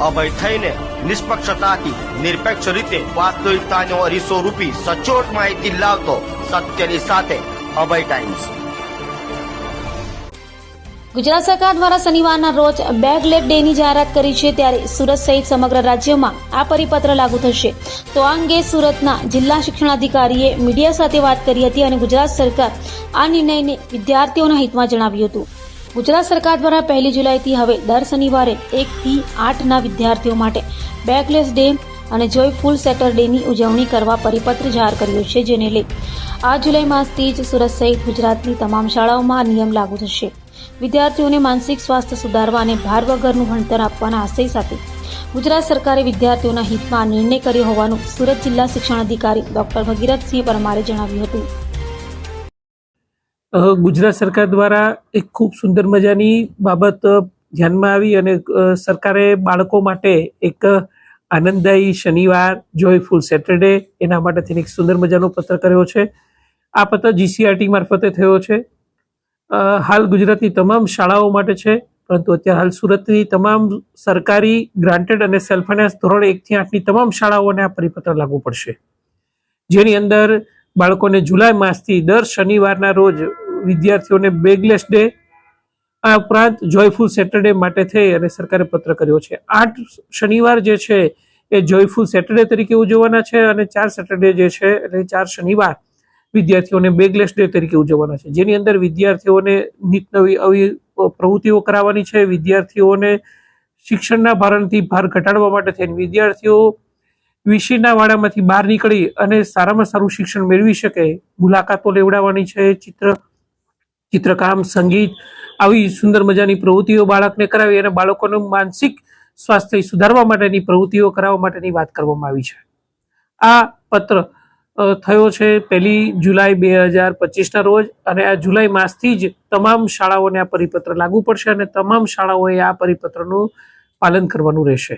અભય થઈને નિષ્પક્ષતાથી નિરપેક્ષ રીતે વાસ્તવિકતાનો અરીસો રૂપી સચોટ માહિતી લાવતો સત્યની સાથે અભય ટાઈમ્સ। ગુજરાત સરકાર દ્વારા શનિવારના રોજ બેગલેસ ડેની જાહેરાત કરી છે, ત્યારે સુરત સહિત સમગ્ર રાજ્યમાં આ પરિપત્ર લાગુ થશે। તો આ અંગે સુરતના જિલ્લા શિક્ષણાધિકારીએ મીડિયા સાથે વાત કરી હતી અને ગુજરાત સરકાર આ નિર્ણયને વિદ્યાર્થીઓના હિતમાં જણાવ્યું હતું। ગુજરાત સરકાર દ્વારા 1 જુલાઈથી હવે દર શનિવારે 1 થી 8ના વિદ્યાર્થીઓ માટે બેગલેસ ડે અને જોયફુલ સેટરડેની ઉજવણી કરવા પરિપત્ર જાહેર કર્યો છે, જેને લઈ 8 જુલાઈ માસથી જ સુરત સહિત ગુજરાતની તમામ શાળાઓમાં આ નિયમ લાગુ થશે। વિદ્યાર્થીઓને માનસિક સ્વાસ્થ્ય સુધારવા અને ભાર વગરનું ભણતર આપવાના આશય સાથે ગુજરાત સરકારે વિદ્યાર્થીઓના હિતમાં નિર્ણય કર્યો હોવાનું સુરત જિલ્લા શિક્ષણાધિકારી ડોક્ટર ભગીરથસિંહ પરમારે જણાવ્યું હતું। ગુજરાત સરકાર દ્વારા એક ખૂબ સુંદર મજાની બાબત ધ્યાનમાં આવી અને સરકારે બાળકો માટે એક આનંદદાયી શનિવાર જોયફુલ સેટરડે એના માટે થઈને એક સુંદર મજાનો પત્ર કર્યો છે। આ પત્ર જીસીઆરટી મારફતે થયો છે। હાલ ગુજરાતની તમામ શાળાઓ માટે છે, પરંતુ અત્યારે હાલ સુરતની તમામ સરકારી ગ્રાન્ટેડ અને સેલ્ફ ફાઇનાન્સ ધોરણ 1 થી 8ની તમામ શાળાઓને આ પરિપત્ર લાગુ પડશે, જેની અંદર બાળકોને જુલાઈ માસથી દર શનિવારના રોજ વિદ્યાર્થીઓને બેગલેસ ડે આ ઉપરાંત જોયફુલ સેટરડે માટે થઈ અને સરકારે પત્ર કર્યો છે। 8 શનિવાર જે છે એ જોયફુલ સેટરડે તરીકે ઉજવવાના છે અને 4 સેટરડે જે છે એટલે 4 શનિવાર વિદ્યાર્થીઓને બેગલેસ ડે તરીકે ઉજવવાના છે, જેની અંદર વિદ્યાર્થીઓને નિત નવી આવી પ્રવૃત્તિઓ કરાવવાની છે। વિદ્યાર્થીઓને શિક્ષણના ભારણથી ભાર ઘટાડવા માટે થઈને વિદ્યાર્થીઓ વિષયના વાડામાંથી બહાર નીકળી અને સારામાં સારું શિક્ષણ મેળવી શકે, મુલાકાતો લેવડાવવાની છે। ચિત્રકામ, સંગીત આવી સુંદર મજાની પ્રવૃત્તિઓ બાળકને કરાવી અને બાળકોનું માનસિક સ્વાસ્થ્ય સુધારવા માટેની પ્રવૃત્તિઓ કરાવવા માટેની વાત કરવામાં આવી છે। આ પત્ર થયો છે 1 જુલાઈ 2025ના રોજ અને આ જુલાઈ માસથી જ તમામ શાળાઓને આ પરિપત્ર લાગુ પડશે અને તમામ શાળાઓએ આ પરિપત્રનું પાલન કરવાનું રહેશે।